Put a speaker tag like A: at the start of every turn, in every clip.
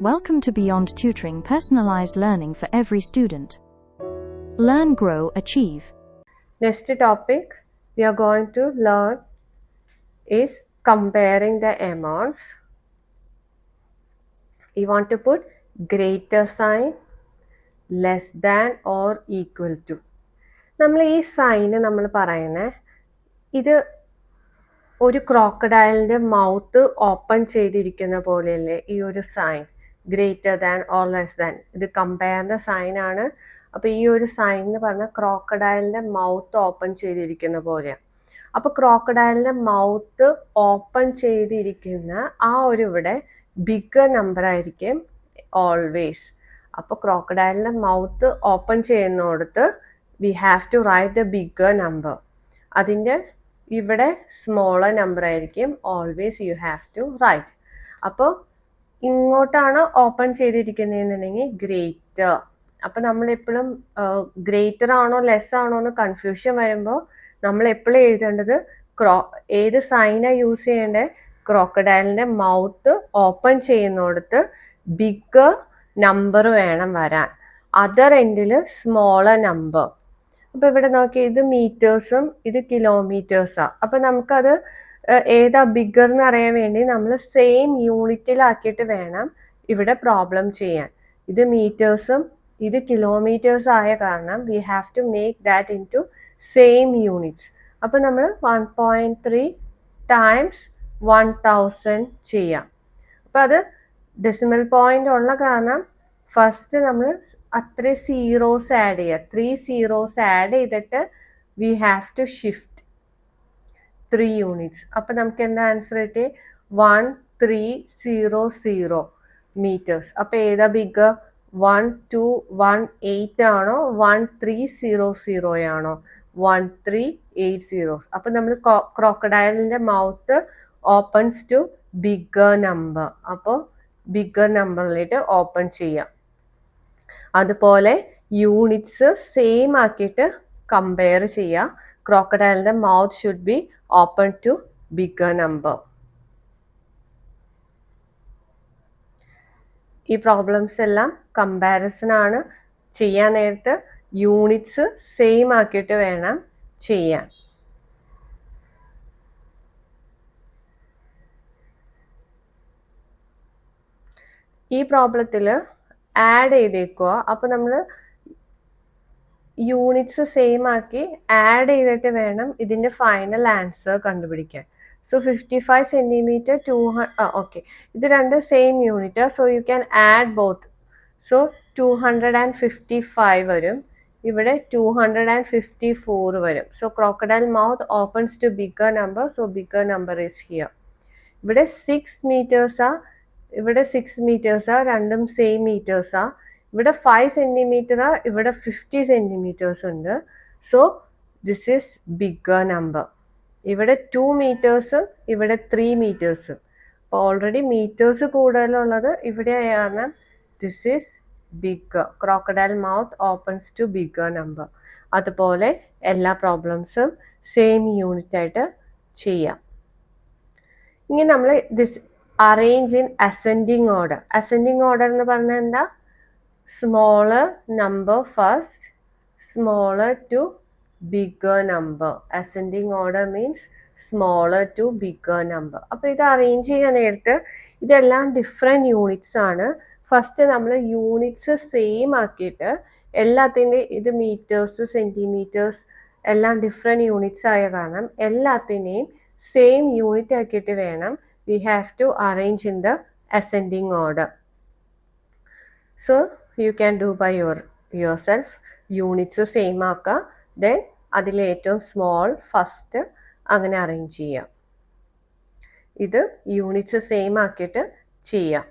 A: Welcome to Beyond Tutoring, personalized learning for every student. Learn, grow, achieve.
B: Next topic we are going to learn is comparing the amounts. We want to put greater sign, less than or equal to. നമ്മൾ ഈ sign നമ്മൾ പറയുന്നത് ഇത് ഒരു ക്രോക്കഡൈലിൻ്റെ mouth open ചെയ്തിരിക്കുന്ന പോലെയല്ലേ ഈ ഒരു sign, greater than or less than. ഇത് കമ്പയറിൻ്റെ സൈനാണ്. അപ്പോൾ ഈ ഒരു സൈൻ എന്ന് പറഞ്ഞാൽ ക്രോക്കഡൈലിൻ്റെ മൗത്ത് ഓപ്പൺ ചെയ്തിരിക്കുന്ന പോലെയാണ്. അപ്പോൾ ക്രോക്കഡൈലിൻ്റെ മൗത്ത് ഓപ്പൺ ചെയ്തിരിക്കുന്ന ആ ഒരു ഇവിടെ ബിഗ്ഗർ നമ്പർ ആയിരിക്കും ഓൾവേസ്. അപ്പോൾ ക്രോക്കഡൈലിൻ്റെ മൗത്ത് ഓപ്പൺ ചെയ്യുന്നിടത്ത് we have to write the bigger number. അതിൻ്റെ ഇവിടെ സ്മോളർ നമ്പർ ആയിരിക്കും always you have to write. അപ്പോൾ ഇങ്ങോട്ടാണ് ഓപ്പൺ ചെയ്തിരിക്കുന്നതെന്നുണ്ടെങ്കിൽ ഗ്രേറ്റർ. അപ്പോൾ നമ്മളെപ്പോഴും ഗ്രേറ്റർ ആണോ ലെസ് ആണോ എന്ന് കൺഫ്യൂഷൻ വരുമ്പോൾ നമ്മൾ എപ്പോഴും എഴുതേണ്ടത് ഏത് സൈനാണ് യൂസ് ചെയ്യേണ്ടത്? ക്രോക്കഡൈലിൻ്റെ മൗത്ത് ഓപ്പൺ ചെയ്യുന്നിടത്ത് ബിഗ്ഗർ നമ്പർ വേണം വരാൻ, അതർ എൻഡിൽ സ്മോളർ നമ്പർ. അപ്പോൾ ഇവിടെ നോക്കി, ഇത് മീറ്റേഴ്സും ഇത് കിലോമീറ്റേഴ്സാണ്. അപ്പോൾ നമുക്കത് ഏതാ ബിഗ്ഗർ എന്ന് അറിയാൻ വേണ്ടി നമ്മൾ സെയിം യൂണിറ്റിലാക്കിയിട്ട് വേണം ഇവിടെ പ്രോബ്ലം ചെയ്യാൻ. ഇത് മീറ്റേഴ്സും ഇത് കിലോമീറ്റേഴ്സ് ആയ കാരണം we have to make that into same units. അപ്പോൾ നമ്മൾ 1.3 ടൈംസ് 1000 ചെയ്യാം. അപ്പോൾ അത് ഡെസിമൽ പോയിന്റ് ഉള്ള കാരണം ഫസ്റ്റ് നമ്മൾ അത്ര സീറോസ് ആഡ് ചെയ്യുക. 3 സീറോസ് ആഡ് ചെയ്തിട്ട് we have to shift 3 units. അപ്പോൾ നമുക്ക് എന്താ ആൻസർ കിട്ടി? 1300 മീറ്റേഴ്സ്. അപ്പോൾ ഏതാ ബിഗ്ഗർ? 1218 ആണോ 1300 ആണോ? 1380. അപ്പോൾ നമ്മൾ ക്രോക്കഡൈലിൻ്റെ mouth opens to bigger number. അപ്പോൾ ബിഗ്ഗർ നമ്പറിലേക്ക് ഓപ്പൺ ചെയ്യാം. അതുപോലെ യൂണിറ്റ്സ് സെയിം ആക്കിയിട്ട് കമ്പയർ ചെയ്യുക. ക്രോക്കഡൈലിൻ്റെ mouth should be open to bigger number. ഈ പ്രോബ്ലംസ് എല്ലാം കമ്പാരിസൺ ആണ്. ചെയ്യാൻ നേരത്ത് യൂണിറ്റ്സ് സെയിം ആക്കിയിട്ട് വേണം ചെയ്യാൻ. ഈ പ്രോബ്ലത്തിൽ ആഡ് ചെയ്തേക്കുക. അപ്പോൾ നമ്മൾ യൂണിറ്റ്സ് സെയിം ആക്കി ആഡ് ചെയ്തിട്ട് വേണം ഇതിൻ്റെ ഫൈനൽ ആൻസർ കണ്ടുപിടിക്കാൻ. So 55 centimetre 200. ഓക്കെ, ഇത് രണ്ട് same unit. So you can add both. So 255 വരും, ഇവിടെ 254 വരും. So crocodile mouth opens to bigger number. So bigger number is here. ഇവിടെ 6 മീറ്റേഴ്സാ, ഇവിടെ 6 മീറ്റേഴ്സാ, രണ്ടും സെയിം മീറ്റേഴ്സാ. ഇവിടെ 5 സെൻറ്റിമീറ്ററാ, ഇവിടെ 50 സെൻറ്റിമീറ്റേഴ്സ് ഉണ്ട്. So this is bigger number. ഇവിടെ 2 മീറ്റേഴ്സ്, ഇവിടെ 3 മീറ്റേഴ്സ്. അപ്പോൾ ഓൾറെഡി മീറ്റേഴ്സ് കൂടുതലുള്ളത് ഇവിടെ കാരണം this is bigger. Crocodile mouth opens to bigger number. അതുപോലെ എല്ലാ പ്രോബ്ലംസും സെയിം യൂണിറ്റ് ആയിട്ട് ചെയ്യാം. ഇനി നമ്മൾ this arrange in ascending order. Ascending order എന്ന് പറഞ്ഞാൽ എന്താ? Smaller number first, smaller to bigger number. Ascending order means smaller to bigger number. അപ്പോൾ ഇത് അറേഞ്ച് ചെയ്യാൻ നേരത്ത് ഇതെല്ലാം ഡിഫറെൻറ്റ് യൂണിറ്റ്സ് ആണ്. ഫസ്റ്റ് നമ്മൾ യൂണിറ്റ്സ് സെയിം ആക്കിയിട്ട് എല്ലാത്തിൻ്റെ, ഇത് മീറ്റേഴ്സ് സെൻറ്റിമീറ്റേഴ്സ് എല്ലാം ഡിഫറെൻറ്റ് യൂണിറ്റ്സ് ആയ കാരണം എല്ലാത്തിനെയും സെയിം യൂണിറ്റ് ആക്കിയിട്ട് വേണം we have to arrange in the ascending order. So you can do by yourself. Units same ആക്കുക, then അതിലെ ഏറ്റവും സ്മോൾ ഫസ്റ്റ് അങ്ങനെ അറേഞ്ച് ചെയ്യാം. ഇത് യൂണിറ്റ്സ് സെയിം ആക്കിയിട്ട് ചെയ്യാം.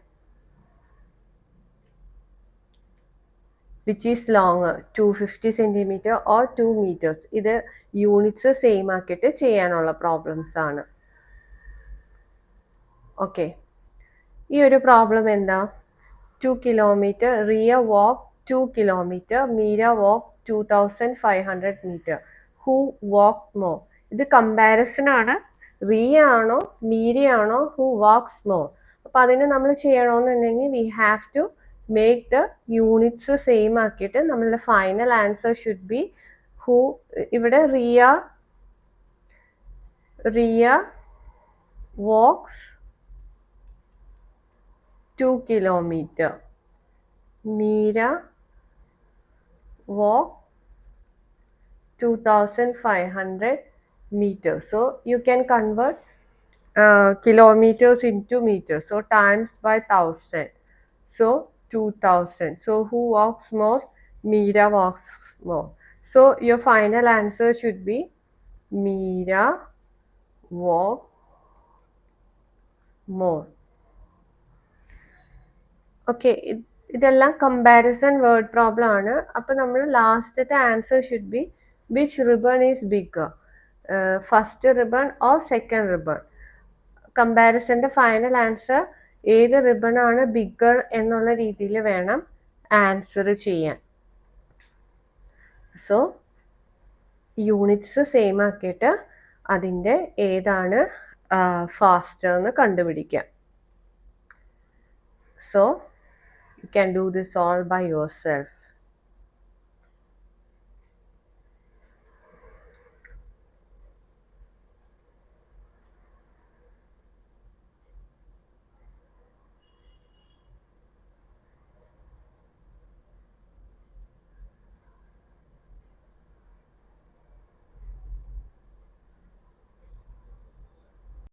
B: Which is long 250 centimetre or 2 metres. ഇത് യൂണിറ്റ്സ് സെയിം ആക്കിയിട്ട് ചെയ്യാനുള്ള പ്രോബ്ലംസ് ആണ്. ഓക്കെ, ഈ ഒരു പ്രോബ്ലം എന്താ? 2 kilometre, Riya walk 2 kilometre, Meera walk 2500 metre. Who walk more? ഇത് കമ്പാരിസൺ ആണ്. റിയ ആണോ മീര ആണോ ഹൂ വാക്സ് മോർ? അപ്പോൾ അതിന് നമ്മൾ ചെയ്യണമെന്നുണ്ടെങ്കിൽ we have to make the units same ആക്കിയിട്ട് നമ്മളുടെ final answer should be who. ഇവിടെ Riya walks 2 kilometer. Meera walk 2500 meters. So you can convert kilometers into meters. So times by 1000. So 2000. So who walks more? Meera walks more. So your final answer should be Meera walk more. Okay, ഇതെല്ലാം comparison word problem ആണ്. അപ്പോൾ നമ്മൾ ലാസ്റ്റത്തെ answer should be which ribbon is bigger, first ribbon or second ribbon. കമ്പാരിസൻ്റെ final answer ഏത് ribbon ആണ് bigger എന്നുള്ള രീതിയിൽ വേണം ആൻസർ ചെയ്യാൻ. സോ യൂണിറ്റ്സ് സെയിം ആക്കിയിട്ട് അതിൻ്റെ ഏതാണ് ഫാസ്റ്റർ എന്ന് കണ്ടുപിടിക്കാം. So you can do this all by yourself.